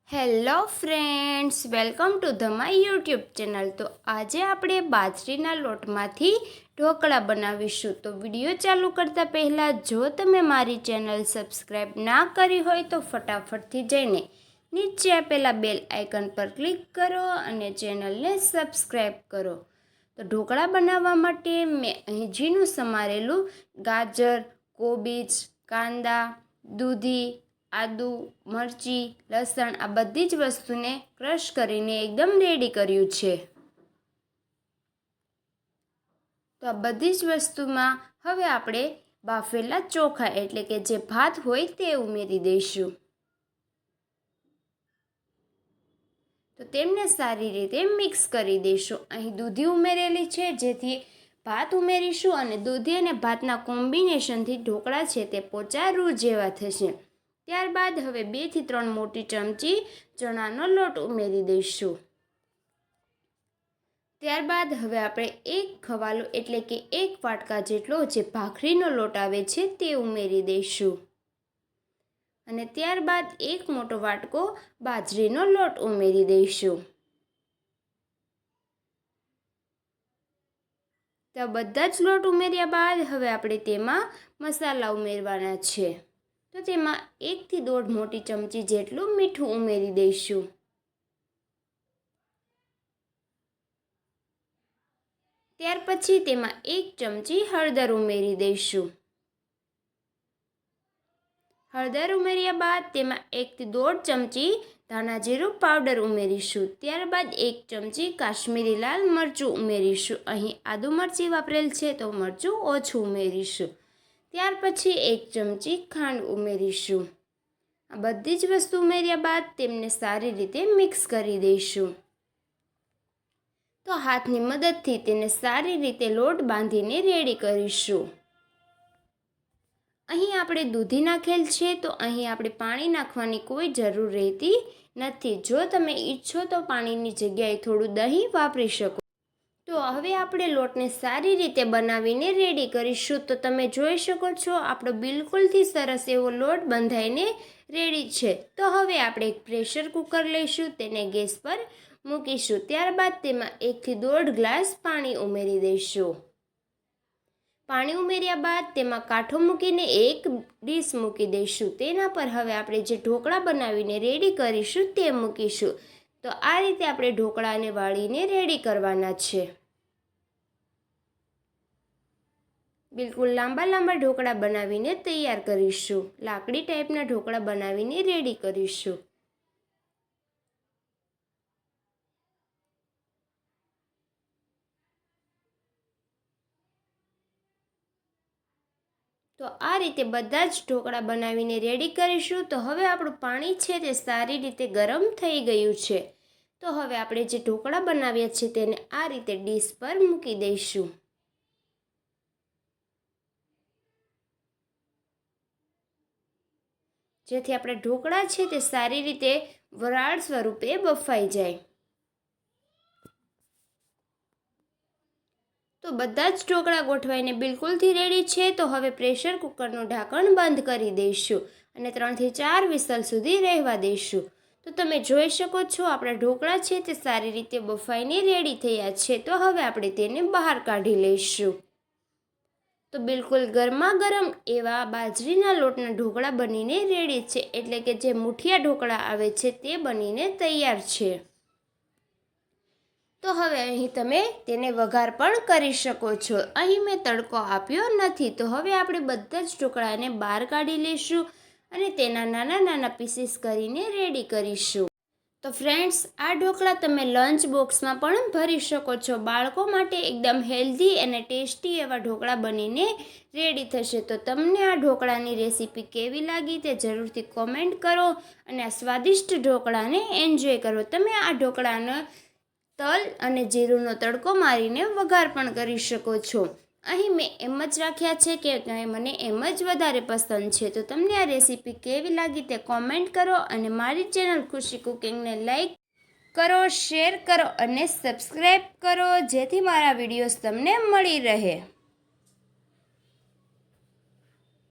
Hello friends, welcome to the my YouTube channel. તો આજે આપણે બાજરીના લોટમાંથી ઢોકળા બનાવીશું। તો વિડીયો ચાલુ કરતાં પહેલાં જો તમે મારી ચેનલ સબસ્ક્રાઈબ ના કરી હોય તો ફટાફટથી જઈને નીચે આપેલા બેલ આઇકન પર ક્લિક કરો અને ચેનલને સબસ્ક્રાઈબ કરો। તો ઢોકળા બનાવવા માટે મેં અહીં ઝીણું સમારેલું ગાજર, કોબીજ, કાંદા, દૂધી, આદુ, મરચી, લસણ આ બધી જ વસ્તુને ક્રશ કરીને એકદમ રેડી કર્યું છે। તો આ બધી જ વસ્તુમાં હવે આપણે બાફેલા ચોખા એટલે કે જે ભાત હોય તે ઉમેરી દઈશું। તો તેમને સારી રીતે મિક્સ કરી દઈશું। અહીં દૂધી ઉમેરેલી છે, જેથી ભાત ઉમેરીશું અને દૂધી અને ભાતના કોમ્બિનેશનથી ઢોકળા છે તે પોચા રૂ જેવા થશે। ત્યારબાદ હવે 2 થી 3 મોટી ચમચી ચણાનો લોટ ઉમેરી દઈશું। ત્યારબાદ હવે આપણે એક ખવાલો એટલે કે 1 વાટકા જેટલો જે ભાખરીનો લોટ આવે છે તે ઉમેરી દઈશું અને ત્યારબાદ 1 મોટો વાટકો બાજરીનો લોટ ઉમેરી દઈશું। તો બધા જ લોટ ઉમેર્યા બાદ હવે આપણે તેમાં મસાલા ઉમેરવાના છે। તો તેમાં 1 થી 1.5 મોટી ચમચી જેટલું મીઠું ઉમેરી દઈશું। ત્યાર પછી તેમાં 1 ચમચી હળદર ઉમેરી દઈશું। હળદર ઉમેર્યા બાદ તેમાં 1 થી 1.5 ચમચી ધાણા જીરું પાવડર ઉમેરીશું। ત્યારબાદ 1 ચમચી કાશ્મીરી લાલ મરચું ઉમેરીશું। અહીં આદુ મરચી વાપરેલ છે તો મરચું ઓછું ઉમેરીશું। ત્યાર પછી 1 ચમચી ખાંડ ઉમેરીશું। આ બધી જ વસ્તુ ઉમેર્યા બાદ તેમને સારી રીતે મિક્સ કરી દઈશું। તો હાથની મદદથી તેને સારી રીતે લોટ બાંધીને રેડી કરીશું। અહીં આપણે દૂધી નાખેલ છે તો અહીં આપણે પાણી નાખવાની કોઈ જરૂર રહેતી નથી। જો તમે ઈચ્છો તો પાણીની જગ્યાએ થોડું દહીં વાપરી શકો। તો હવે આપણે લોટને સારી રીતે બનાવીને રેડી કરીશું। તો તમે જોઈ શકો છો આપણો બિલકુલથી સરસ એવો લોટ બંધાઈને રેડી છે। તો હવે આપણે એક પ્રેશર કુકર લઈશું, તેને ગેસ પર મૂકીશું। ત્યારબાદ તેમાં 1 થી 1.5 ગ્લાસ પાણી ઉમેરી દઈશું। પાણી ઉમેર્યા બાદ તેમાં કાંઠો મૂકીને એક ડીશ મૂકી દઈશું। તેના પર હવે આપણે જે ઢોકળા બનાવીને રેડી કરીશું તે મૂકીશું। તો આ રીતે આપણે ઢોકળાને વાળીને રેડી કરવાના છે। બિલકુલ લાંબા લાંબા ઢોકળા બનાવીને તૈયાર કરીશું। લાકડી ટાઈપના ઢોકળા બનાવીને રેડી કરીશું। તો આ રીતે બધા જ ઢોકળા બનાવીને રેડી કરીશું। તો હવે આપણું પાણી છે તે સારી રીતે ગરમ થઈ ગયું છે। તો હવે આપણે જે ઢોકળા બનાવ્યા છે તેને આ રીતે ડીશ પર મૂકી દઈશું। જેથી આપણા ઢોકળા છે તે સારી રીતે વરાળ સ્વરૂપે બફાઈ જાય। તો બધા જ ઢોકળા ગોઠવાઈને બિલકુલથી રેડી છે। તો હવે પ્રેશર કુકરનું ઢાંકણ બંધ કરી દઈશું અને 3 થી 4 વિસલ સુધી રહેવા દઈશું। તો તમે જોઈ શકો છો આપણા ઢોકળા છે તે સારી રીતે બફાઈને રેડી થયા છે। તો હવે આપણે તેને બહાર કાઢી લઈશું। તો બિલકુલ ગરમા ગરમ એવા બાજરીના લોટના ઢોકળા બનીને રેડી છે, એટલે કે જે મુઠિયા ઢોકળા આવે છે તે બનીને તૈયાર છે। તો હવે અહીં તમે તેને વઘાર પણ કરી શકો છો। અહીં મેં તડકો આપ્યો નથી। તો હવે આપણે બધા જ ઢોકળાને બહાર કાઢી લઈશું અને તેના નાના નાના પીસીસ કરીને રેડી કરીશું। તો ફ્રેન્ડ્સ, આ ઢોકળા તમે લંચ બોક્સમાં પણ ભરી શકો છો। બાળકો માટે એકદમ હેલ્ધી અને ટેસ્ટી એવા ઢોકળા બનીને રેડી થશે। તો તમને આ ઢોકળાની રેસીપી કેવી લાગી તે જરૂરથી કોમેન્ટ કરો અને આ સ્વાદિષ્ટ ઢોકળાને એન્જોય કરો। તમે આ ઢોકળાનો તલ અને જીરુંનો તડકો મારીને વઘાર પણ કરી શકો છો। અહીં મેં એમ જ રાખ્યા છે કે મને એમ જ વધારે પસંદ છે। તો તમને આ રેસીપી કેવી લાગી તે કોમેન્ટ કરો અને મારી ચેનલ ખુશી કુકિંગને લાઈક કરો, શેર કરો અને સબસ્ક્રાઈબ કરો, જેથી મારા વિડીયોઝ તમને મળી રહે।